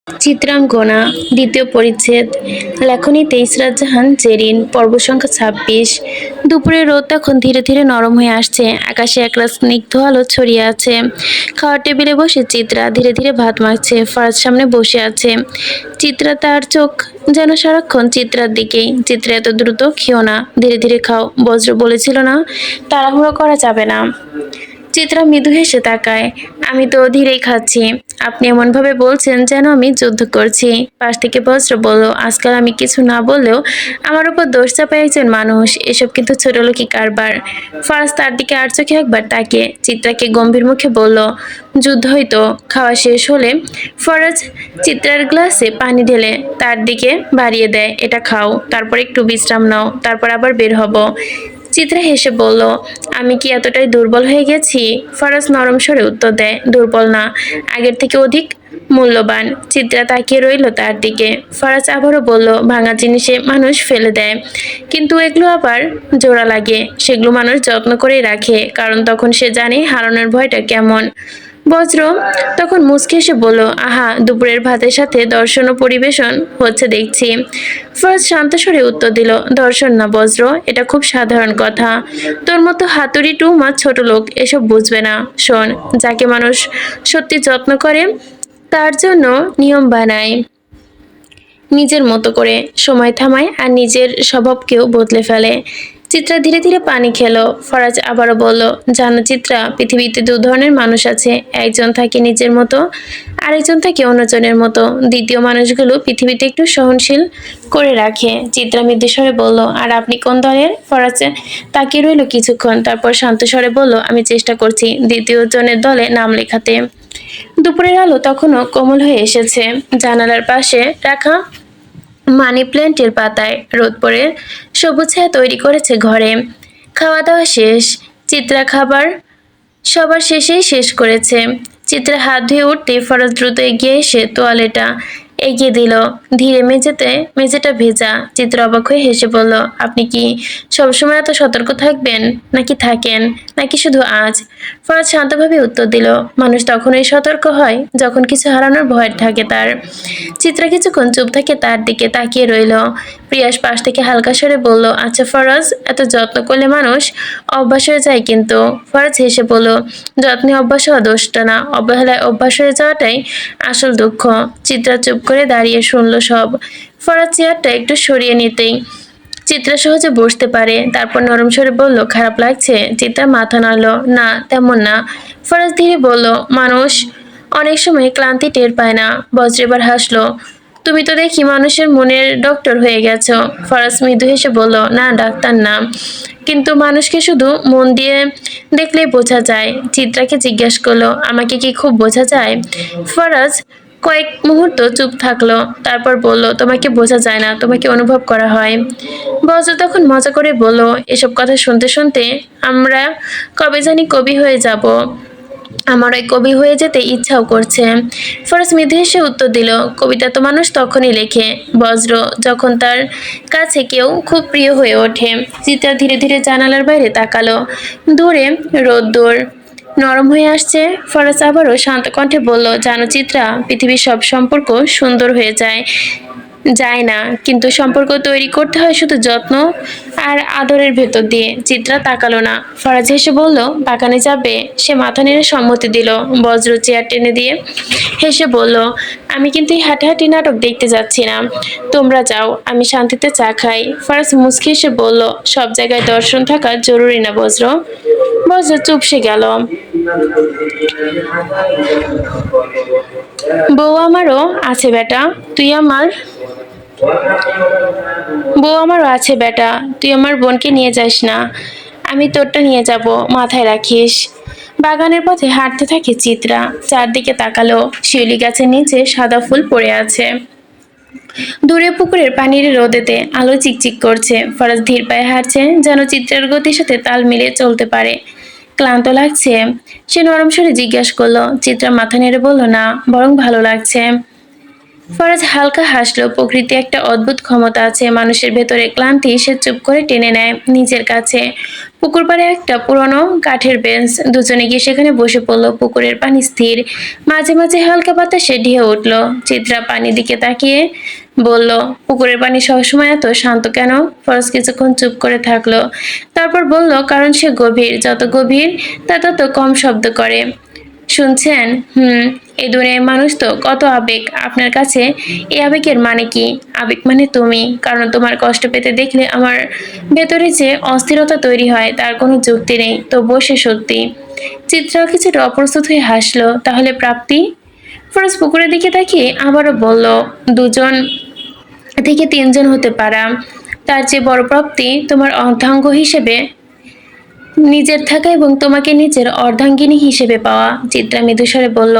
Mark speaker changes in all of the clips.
Speaker 1: চিত্রাঙ্গনা দ্বিতীয় পরিচ্ছেদ। লেখনী ইসরাত জাহান জেরিন। পর্ব সংখ্যা ২৬। দুপুরের রোদ তখন ধীরে ধীরে নরম হয়ে আসছে। আকাশে একলা স্নিগ্ধ আলো ছড়িয়ে আছে। খাওয়ার টেবিলে বসে চিত্রা ধীরে ধীরে ভাত মাখছে। ফারাজ সামনে বসে আছে। চিত্রা তার চোখ যেন সারাক্ষণ চিত্রার দিকেই। চিত্রা এত দ্রুত খেও না, ধীরে ধীরে খাও। বজ্র বলেছিল না, তাড়াহুড়ো করা যাবে না। চিত্রা মৃদু হেসে তাকায়। আমি তো ধীরেই খাচ্ছি। আপনি এমনভাবে বলছেন যেন আমি যুদ্ধ করছি। পাশ থেকে বজ্র বলল, আজকাল আমি কিছু না বললেও আমার উপর দোষ চাপায় একজন মানুষ। এসব কিন্তু ছোটলোকি কারবার। ফারাজ তার দিকে আর চোখে একবার তাকিয়ে চিত্রাকে গম্ভীর মুখে বলল, যুদ্ধ হয়তো। খাওয়া শেষ হলে ফরাজ চিত্রার গ্লাসে পানি ঢেলে তার দিকে বাড়িয়ে দেয়। এটা খাও, তারপর একটু বিশ্রাম নাও, তারপর আবার বের হব। চিত্রা হেসে বলল, আমি কি এতটাই দুর্বল হয়ে গেছি? ফরাজ নরম স্বরে উত্তর দেয়, দুর্বল না, আগের থেকে অধিক মূল্যবান। চিত্রা তাকিয়ে রইল তার দিকে। ফরাজ আবারও বলল, ভাঙা জিনিসে মানুষ ফেলে দেয়, কিন্তু এগুলো আবার জোড়া লাগে। সেগুলো মানুষ যত্ন করেই রাখে, কারণ তখন সে জানে হারানোর ভয়টা কেমন। বজ্র তখন মুচকি এসে বলল, আহা, দুপুরের ভাতের সাথে দর্শন ও পরিবেশন হচ্ছে দেখছি। ফরাজ শান্ত স্বরে উত্তর দিল, দর্শন না বজ্র, এটা খুব সাধারণ কথা। তোর মতো হাতুড়ি টুমা ছোট লোক এসব বুঝবে না। শোন, যাকে মানুষ সত্যি যত্ন করে তার জন্য নিয়ম বানায় নিজের মতো করে, সময় থামায় আর নিজের স্বভাবকেও বদলে ফেলে। চিত্রা ধীরে ধীরে পানি খেলো। ফরাজ আবারও বলল, জানো চিত্রা, পৃথিবীতে দু ধরনের মানুষ আছে। একজন থাকে নিজের মতো, আরেকজন থাকে অন্যজনের মতো। দ্বিতীয় মানুষগুলো পৃথিবীতে একটু সহনশীল করে রাখে। চিত্রা মৃদু স্বরে বলল, আর আপনি কোন দলের? ফরাজ তাকিয়ে রইল কিছুক্ষণ, তারপর শান্ত স্বরে বলল, আমি চেষ্টা করছি দ্বিতীয় জনের দলে নাম লেখাতে। দুপুরের আলো তখনও কোমল হয়ে এসেছে। জানালার পাশে রাখা মানি প্ল্যান্টের পাতায় রোদ পড়ে সবুজ ছায়া তৈরি করেছে ঘরে। খাওয়া দাওয়া শেষ। চিত্রা খাবার সবার শেষেই শেষ করেছে। চিত্রা হাত ধুয়ে উঠতেই ফরাজ দ্রুত এগিয়ে এসে তোয়ালেটা এগিয়ে দিল। ধীরে মেঝেটা ভেজা। চিত্রা অবাক হয়ে হেসে বলল, আপনি কি সবসময় এত সতর্ক থাকবেন? নাকি থাকেন, নাকি শুধু আজ? ফরাজ শান্তভাবে উত্তর দিল, মানুষ তখনই সতর্ক হয় যখন কিছু হারানোর ভয় থাকে তার। চিত্রা কিছুক্ষণ চুপ থাকে তার দিকে তাকিয়ে রইল। প্রিয়াস পাশ থেকে হালকা স্বরে বলল, আচ্ছা ফরাজ, এত যত্ন করলে মানুষ অভ্যাস হয়ে যায় কিন্তু। ফরাজ হেসে বলল, যত্নে অভ্যাস হওয়া দোষটা না, অবহেলায় অভ্যাস হয়ে যাওয়াটাই আসল দুঃখ। চিত্রা চুপ করে দাঁড়িয়ে শুনল সব। ফরাজ চেয়ারটা একটু সরিয়ে নিতেই চিত্রা সহজে বসতে পারে। তারপর নরম স্বরে বলল, খারাপ লাগছে? চিত্রা মাথা নাড়ল, না তেমন না। ফরাজ ধীরে বলল, মানুষ অনেক সময় ক্লান্তি টের পায় না। বজ্র এবার হাসলো, তুমি তো দেখি মানুষের মনের ডক্টর হয়ে গেছো। ফরাজ মৃদু হেসে বলল, না ডাক্তার না, কিন্তু মানুষকে শুধু মন দিয়ে দেখলেই বোঝা যায়। চিত্রাকে জিজ্ঞেস করলো, আমাকে কি খুব বোঝা যায়? ফরাজ কয়েক মুহূর্ত চুপ থাকলো, তারপর বলল, তোমাকে বোঝা যায় না, তোমাকে অনুভব করা হয়। বজ্র তখন মজা করে বলল, এসব কথা শুনতে শুনতে আমরা কবে জানি কবি হয়ে যাব। আমার ওই কবি হয়ে যেতে ইচ্ছাও করছে। ফরাজ মৃদু হেসে উত্তর দিল, কবিতা তো মানুষ তখনই লেখে বজ্র, যখন তার কাছে কেউ খুব প্রিয় হয়ে ওঠে। চিত্রা ধীরে ধীরে জানালার বাইরে তাকালো। দূরে রোদ্দুর নরম হয়ে আসছে। ফরাজ আবারও শান্ত কণ্ঠে বলল, জানো চিত্রা, পৃথিবীর সব সম্পর্ক সুন্দর হয়ে যায় না, কিন্তু সম্পর্ক তৈরি করতে হয় শুধু যত্ন আর আদরের ভেতর দিয়ে। চিত্রা তাকালো না। ফরাজ হেসে বলল, বাগানে যাবে? সে মাথা নেড়ে সম্মতি দিল। বজ্র চেয়ার টেনে দিয়ে হেসে বলল, আমি কিন্তু এই হাঁটাহাঁটি নাটক দেখতে যাচ্ছি না, তোমরা যাও, আমি শান্তিতে চা খাই। ফরাজ মুচকি হেসে বলল, সব জায়গায় দর্শন থাকা জরুরি না বজ্র। বজ্র চুপসে গেল। বউ আমারও আছে বেটা, তুই আমার বউ আমারও আছে বেটা, তুই আমার বোনকে নিয়ে যাস না, আমি তোরটা নিয়ে যাব, মাথায় রাখিস। বাগানের পথে হাঁটতে থাকে চিত্রা। চারদিকে তাকালো, শিউলি গাছের নিচে সাদা ফুল পড়ে আছে। দূরে পুকুরের পানির রোদেতে আলো চিকচিক করছে। ফরাজ ধীর পায়ে হাঁটছে, যেন চিত্রের গতির সাথে তাল মিলিয়ে চলতে পারে। ক্লান্ত লাগছে? সে নরম স্বরে জিজ্ঞাসা করলো। চিত্রা মাথা নেড়ে বলল, না, বরং ভালো লাগছে। ফরাজ হালকা হাসলো। প্রকৃতি একটা অদ্ভুত ক্ষমতা আছে মানুষের ভেতরে ক্লান্তি সে চুপ করে টেনে নেয় নিজের কাছে। পুকুর পাড়ে একটা পুরনো কাঠের বেঞ্চ, দুজনে গিয়ে সেখানে বসে পড়লো। পুকুরের পানি স্থির, মাঝে মাঝে হালকা বাতাসে ঢেউ উঠলো। চিত্রা পানির দিকে তাকিয়ে বলল, পুকুরের পানি সবসময় এত শান্ত কেন? ফরজ কিছুক্ষণ চুপ করে থাকলো, তারপর বলল, কারণ সে গভীর, যত গভীর তা তত কম শব্দ করে। শুনছেন? এই দুনিয়ায় মানুষ তো কত আবেগ। আপনার কাছে এই আবেগের মানে কি? আবেগ মানে তুমি, কারণ তোমার কষ্ট পেতে দেখলে আমার ভেতরে যে অস্থিরতা তৈরি হয় তার কোনো যুক্তি নেই। তো বসে সত্যি। চিত্রাও কিছুটা অপ্রস্তুত হয়ে হাসলো। তাহলে প্রাপ্তি? ফরজ পুকুরের দিকে তাকিয়ে আবারও বলল, দুজন থেকে তিনজন হতে পারা। তার চেয়ে বড় প্রাপ্তি তোমার অর্ধাঙ্গ হিসেবে নিজের থাকা এবং তোমাকে নিজের অর্ধাঙ্গিনী হিসেবে পাওয়া। চিত্রা মৃদুস্বরে বলল,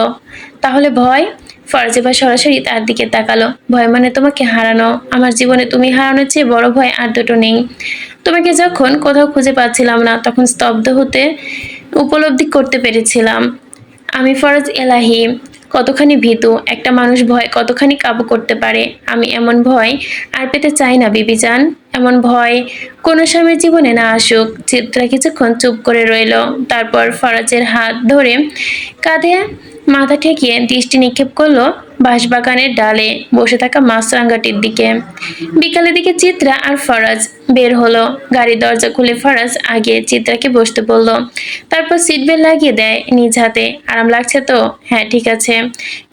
Speaker 1: তাহলে ভয়? ফরজ এবার সরাসরি তার দিকে তাকালো। ভয় মানে তোমাকে হারানো। আমার জীবনে তুমি হারানোর চেয়ে বড় ভয় আর দুটো নেই। তোমাকে যখন কোথাও খুঁজে পাচ্ছিলাম না, তখন স্তব্ধ হতে উপলব্ধি করতে পেরেছিলাম আমি ফরজ এলাহি কতখানি ভীতু। একটা মানুষ ভয় কতখানি কাবু করতে পারে। আমি এমন ভয় আর পেতে চাই না বিবিজান। এমন ভয় কোনো স্বামীর জীবনে না আসুক। চিত্রা কিছুক্ষণ চুপ করে রইল, তারপর ফরাজের হাত ধরে কাঁধে মাথা ঠেকিয়ে দৃষ্টি নিক্ষেপ করলো বাঁশবাগানের ডালে বসে থাকা মাছরাঙাটির দিকে। বিকালের দিকে চিত্রা আর ফরাজ বের হলো। গাড়ির দরজা খুলে ফরাজ আগে চিত্রাকে বসতে বলল, তারপর সিট বেল্ট লাগিয়ে দেয় নিজ হাতে। আরাম লাগছে তো? হ্যাঁ, ঠিক আছে।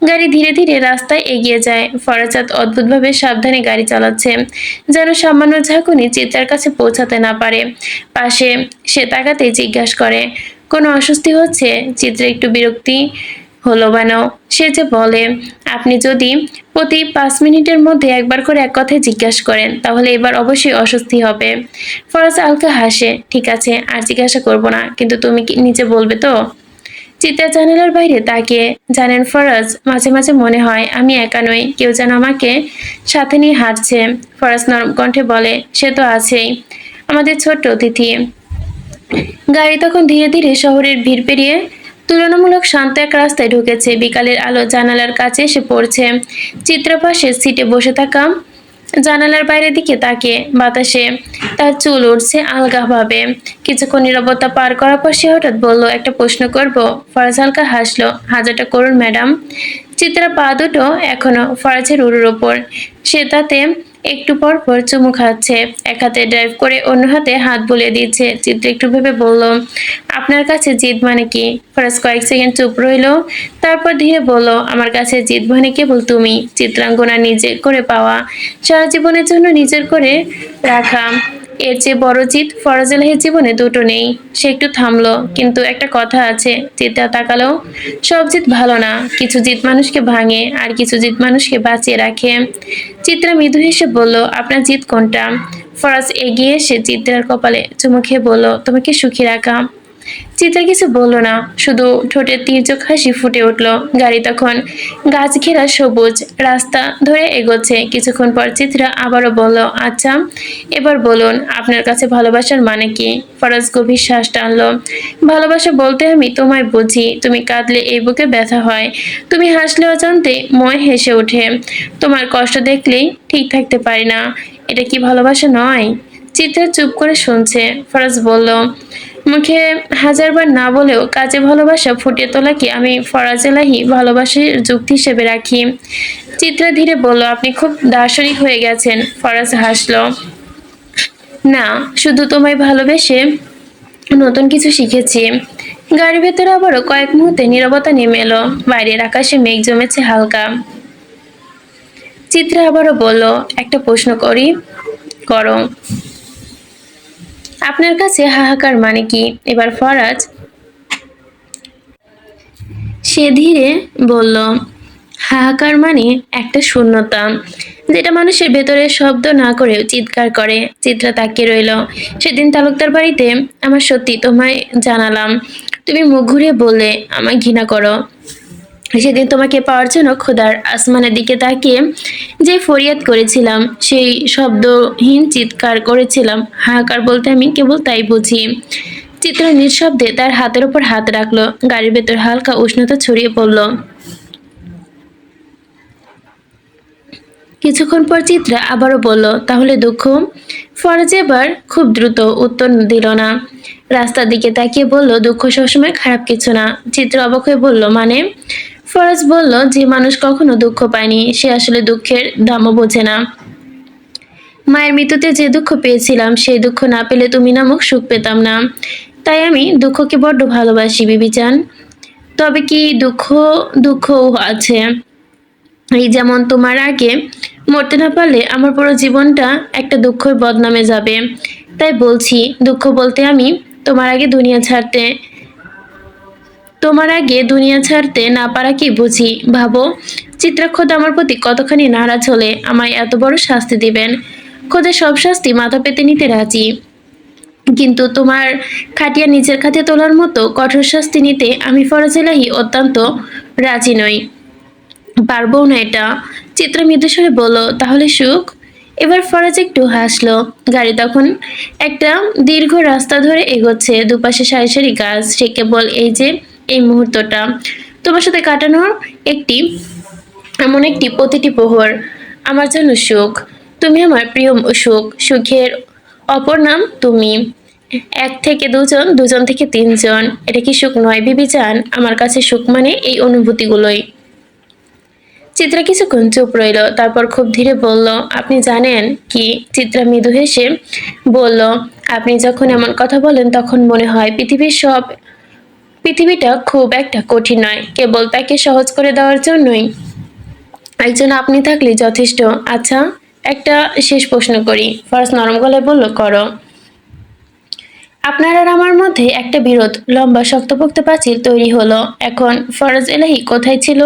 Speaker 1: গাড়ি ধীরে ধীরে রাস্তায় এগিয়ে যায়। ফরাজাত অদ্ভুতভাবে সাবধানে গাড়ি চালাচ্ছে, যেন সামান্য ঝাঁকুনি চিত্রার কাছে পৌঁছাতে না পারে। পাশে সে তাকাতেই জিজ্ঞাসা করে, কোনো অস্বস্তি হচ্ছে? চিত্রা একটু বিরক্তি হলো কেন? সে যে বলে, আপনি যদি প্রতি 5 মিনিটের মধ্যে একবার করে এক কথায় জিজ্ঞাসা করেন, তাহলে এবার অবশ্যই অস্বস্তি হবে। ফরাজ হালকা হাসে, ঠিক আছে, আর জিজ্ঞাসা করবো না, কিন্তু তুমি কি নিজে বলবে তো? চিত্রা জানালার বাইরে তাকিয়ে, জানেন ফরাজ, মাঝে মাঝে মনে হয় আমি একা নই, কেউ যেন আমাকে সাথে নিয়ে হাঁটছে। ফরাজ নরম কণ্ঠে বলে, সে তো আছেই, আমাদের ছোট্ট অতিথি। গাড়ি তখন ধীরে ধীরে শহরের ভিড় পেরিয়ে তুলনামূলক শান্ত এক রাস্তায় ঢুকেছে। বিকালের আলো জানালার কাছে এসে পড়ছে। চিত্রা পাশে সিটে বসে থাকা জানালার বাইরের দিকে তাকিয়ে বাতাসে তার চুল উঠছে আলগাভাবে। কিছুক্ষণ নীরবতা পার করার পর সে হঠাৎ বলল, একটা প্রশ্ন করব? ফরাজ হালকা হাসলো, হাজারটা করুন ম্যাডাম। চিত্রা পা দুটো এখনো ফরাজের উরুর ওপর। সে তাতে একটু পর পর চুমু খাচ্ছে, এক হাতে ড্রাইভ করে অন্য হাতে হাত বুলিয়ে দিচ্ছে। চিত্রা একটু ভেবে বলল, আপনার কাছে জিদ মানে কি? ফরাজ কয়েক সেকেন্ড চুপ রইল, তারপর ধীরে বলল, আমার কাছে জিদ মানে কেবল তুমি, চিত্রাঙ্গনা, নিজে করে পাওয়া, সারা জীবনের জন্য নিজের করে রাখা। এর চেয়ে বড় জিদ ফরাজ এলাহির জীবনে দুটো নেই। সে একটু থামলো, কিন্তু একটা কথা আছে। চিত্রা তাকালো, সব জিদ ভালো না, কিছু জিদ মানুষকে ভাঙে আর কিছু জিদ মানুষকে বাঁচিয়ে রাখে। চিত্রা মৃদু হেসে বলল, আপনার জিদ কোনটা? ফরাজ এগিয়ে এসে চিত্রার কপালে চুমু খেয়ে বলল, তোমাকে সুখী রাখা। চিত্রা কিছু বলল না, শুধু ঠোঁটের তির্যক হাসি ফুটে উঠল। গাড়ি তখন গাছ ঘেরা সবুজ রাস্তা ধরে এগোচ্ছে। কিছুক্ষণ পর চিত্রা আবারও বলল, আচ্ছা, এবার বলুন আপনার কাছে ভালোবাসার মানে কি? ফরাজ গভীর শ্বাস টানলো। ভালোবাসা বলতে আমি তোমায় বুঝি। তুমি কাঁদলে এই বুকে ব্যথা হয়, তুমি হাসলে অজান্তে ময় হেসে ওঠে, তোমার কষ্ট দেখলেই ঠিক থাকতে পারি না। এটা কি ভালোবাসা নয়? চিত্রা চুপ করে শুনছে। ফরাজ বলল, মুখে হাজারবার না বলেও কাজে ভালোবাসা ফুটিয়ে তোলাকে আমি ফরাজ এলাহি ভালোবাসার যুক্তি হিসেবে রাখি। চিত্রা ধীরে বলল, আপনি খুব দার্শনিক হয়ে গেছেন। ফরাজ হাসলো, না, শুধু তোমায় ভালোবেসে নতুন কিছু শিখেছি। গাড়ির ভেতরে আবারও কয়েক মুহূর্তে নীরবতা নেমে এলো। বাইরের আকাশে মেঘ জমেছে হালকা। চিত্রা আবারও বলল, একটা প্রশ্ন করি, করো। আপনার কাছে হাহাকার মানে কি? এবার ফরাজ সে ধীরে বলল, হাহাকার মানে একটা শূন্যতা, যেটা মানুষের ভেতরে শব্দ না করেও চিৎকার করে। চিত্রা তাকিয়ে রইল। সেদিন তালুকদার বাড়িতে আমার সত্যি তোমায় জানালাম, তুমি মুখ ঘুরিয়ে বললে আমায় ঘৃণা করো। সেদিন তোমাকে পাওয়ার জন্য খোদার আসমানের দিকে তাকিয়ে যে ফরিয়াদ করেছিলাম, সেই শব্দহীন চিৎকার করেছিলাম, হাহাকার বলতে আমি কেবল তাই বুঝি। চিত্রা নিঃশব্দে তার হাতের উপর হাত রাখলো। গাড়ির ভেতর হালকা উষ্ণতা ছড়িয়ে পড়ল। কিছুক্ষণ পর চিত্রা আবারও বলল, তাহলে দুঃখ? ফরাজ এবার খুব দ্রুত উত্তর দিল না। রাস্তার দিকে তাকিয়ে বলল, দুঃখ সবসময় খারাপ কিছু না। চিত্রা অবাক হয়ে বলল, মানে? ফরাজ বলল, যে মানুষ কখনো দুঃখ পায়নি সে আসলে দুঃখের দামও বোঝে না। মায়ের মৃত্যুতে যে দুঃখ পেয়েছিলাম সেই দুঃখ না পেলে তুমি নামক সুখ পেতাম না। তাই আমি দুঃখকে বড্ড ভালোবাসি বিবিচান। তবে কি দুঃখও আছে। এই যেমন তোমার আগে মরতে না পারলে আমার পুরো জীবনটা একটা দুঃখের বদনামে যাবে। তাই বলছি, দুঃখ বলতে আমি তোমার আগে দুনিয়া ছাড়তে তোমার আগে দুনিয়া ছাড়তে না পারা কি বুঝি ভাবো। চিত্রা খোদ আমার প্রতি কতখানি নারাজ হলে আমায় এত বড় শাস্তি দিবেন। খোদা সব শাস্তি মাথা পেতে নিতে রাজি, কিন্তু তোমার খাটিয়া নিজের খাতে তোলার মতো কঠোর শাস্তি নিতে আমি ফরাজ এলাহি অত্যন্ত রাজি নই, পারবো না এটা। চিত্রা মৃদুস্বরে বলল, তাহলে সুখ? এবার ফরাজ একটু হাসলো। গাড়ি তখন একটা দীর্ঘ রাস্তা ধরে এগোচ্ছে, দুপাশে সারি সারি গাছ। সে কেবল এই মুহূর্তটা তোমার সাথে কাটানোর একটি এমন একটি প্রতিটি প্রহর আমার জন্য সুখ। তুমি আমার প্রিয় সুখ। সুখের অপর নাম তুমি। এক থেকে দুজন, দুজন থেকে তিনজন। এটা কি সুখ নয় বিবিচান? আমার কাছে সুখ মানে এই অনুভূতিগুলোই। চিত্রা কিছুক্ষণ চুপ রইল, তারপর খুব ধীরে বলল, আপনি জানেন কি? চিত্রা মৃদু হেসে বলল, আপনি যখন এমন কথা বলেন তখন মনে হয় পৃথিবীটা খুব একটা কঠিন নয়, কেবল তাকে সহজ করে দেওয়ার জন্যই একজন আপনি থাকলে যথেষ্ট। আচ্ছা, একটা শেষ প্রশ্ন করি। ফার্স্ট নরম গলায় বলল, করো। আপনার আর আমার মধ্যে একটা বিরোধ, লম্বা শক্তপোক্ত প্রাচীর তৈরি হলো। এখন ফরাজ এলাহি কোথায় ছিল?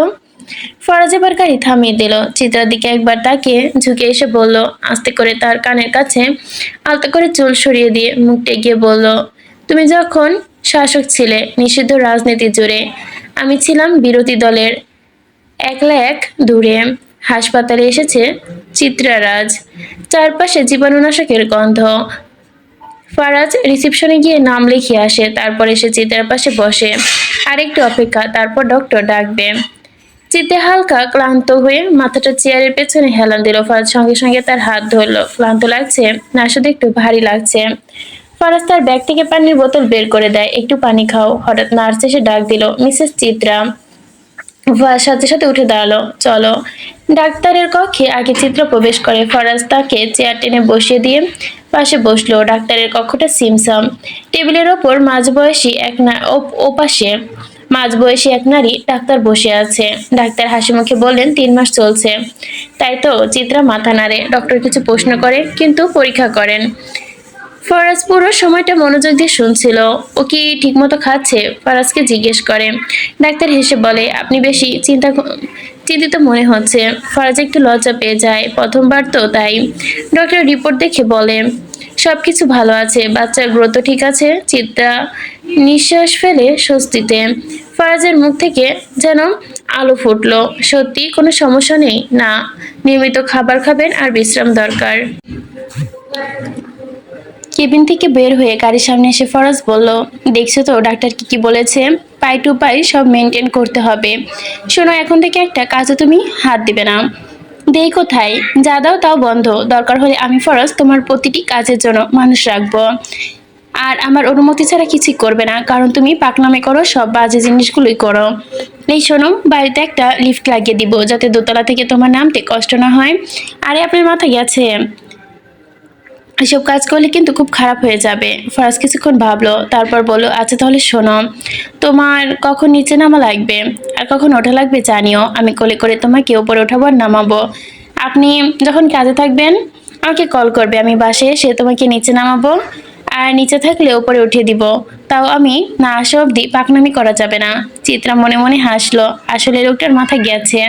Speaker 1: ফরাজ এবার গাড়ি থামিয়ে দিল। চিত্রার দিকে একবার তাকিয়ে ঝুঁকে এসে বলল, আস্তে করে তার কানের কাছে আলতো করে চুল সরিয়ে দিয়ে মুখটা এগিয়ে বলল, তুমি যখন শাসক ছিলে নিষিদ্ধ রাজনীতি জুড়ে, আমি ছিলাম বিরোধী দলের একলা এক দূরে। হাসপাতালে এসেছে চিত্রারাজ, চারপাশে জীবাণুনাশকের গন্ধ। ফারাজ রিসেপশনে গিয়ে নাম লিখিয়ে আসে, তারপর এসে চিত্রার পাশে বসে। আরেকটু অপেক্ষা, তারপর ডক্টর ডাকবে। চিত্তে হালকা ক্লান্ত হয়ে মাথাটা চেয়ারের পেছনে হেলান দিল। ফারাজ সঙ্গে সঙ্গে তার হাত ধরলো। ক্লান্ত লাগছে না, শুধু একটু ভারী লাগছে। ফারাজ তার ব্যাগ থেকে পানির বোতল বের করে দেয়, একটু পানি খাও। হঠাৎ নার্স এসে ডাক দিল, মিসেস চিত্রা। ফারাজ সাথে সাথে উঠে দাঁড়ালো, চলো। ডাক্তারের কক্ষে আগে চিত্র প্রবেশ করে। ফরাজ তাকে চেয়ার টেনে বসিয়ে দিয়ে পাশে বসলো। ডাক্তারের কক্ষটা সিমসাম। টেবিলের ওপর ওপাশে মাঝবয়সী এক নারী ডাক্তার বসে আছে। ডাক্তার হাসি মুখে বললেন, 3 মাস চলছে। তাই তো? চিত্রা মাথা নাড়ে। ডক্টর কিছু প্রশ্ন করে, কিন্তু পরীক্ষা করেন। ফরাজ পুরো সময়টা মনোযোগ দিয়ে শুনছিল। ও কি ঠিকমতো খাচ্ছে? ফরাজকে জিজ্ঞেস করে। ডাক্তার হেসে বলে, আপনি বেশি চিন্তিত মনে হচ্ছে। ফরাজ একটু লজ্জা পেয়ে যায়, প্রথমবার তো তাই। ডক্টর রিপোর্ট দেখে বলে, সবকিছু ভালো আছে, বাচ্চার গ্রোথ ঠিক আছে। চিত্রা নিঃশ্বাস ফেলে স্বস্তিতে। ফরাজের মুখ থেকে যেন আলো ফুটলো। সত্যি কোনো সমস্যা নেই? না, নিয়মিত খাবার খাবেন আর বিশ্রাম দরকার। কেবিন থেকে বের হয়ে গাড়ির সামনে এসে ফরাজ বলল, দেখছো তো ডাক্তার কি কি বলেছে? পাই টু পাই সব মেনটেন করতে হবে। শোনো, এখন থেকে একটা কাজও তুমি হাত দিবে না। দেই কোথায়? যা দাও তাও বন্ধ। দরকার হলে আমি ফরাজ তোমার প্রতিটি কাজের জন্য মানুষ রাখবো, আর আমার অনুমতি ছাড়া কিছুই করবে না, কারণ তুমি পাকনামে করো, সব বাজে জিনিসগুলোই করো। এই শোনো, বাড়িতে একটা লিফট লাগিয়ে দিব যাতে দোতলা থেকে তোমার নামতে কষ্ট না হয়। আরে আপনার মাথা গেছে? এসব কাজ করলে কিন্তু খুব খারাপ হয়ে যাবে। ফরাজ কিছুক্ষণ ভাবলো, তারপর বলল, আচ্ছা তাহলে শোনো, তোমার কখন নিচে নামা লাগবে আর কখন ওঠা লাগবে জানিও। আমি কোলে করে তোমাকে উপরে ওঠাবো আর নামাবো। আপনি যখন কাজে থাকবেন আমাকে কল করবে, আমি বাসায় এসে তোমাকে নিচে নামাবো, আর নিচে থাকলে উপরে উঠিয়ে দিব। তাও আমি না আসা অবধি পাকনামি করা যাবে না। চিত্রা মনে মনে হাসলো, আসলে লোকটার মাথা গেছে।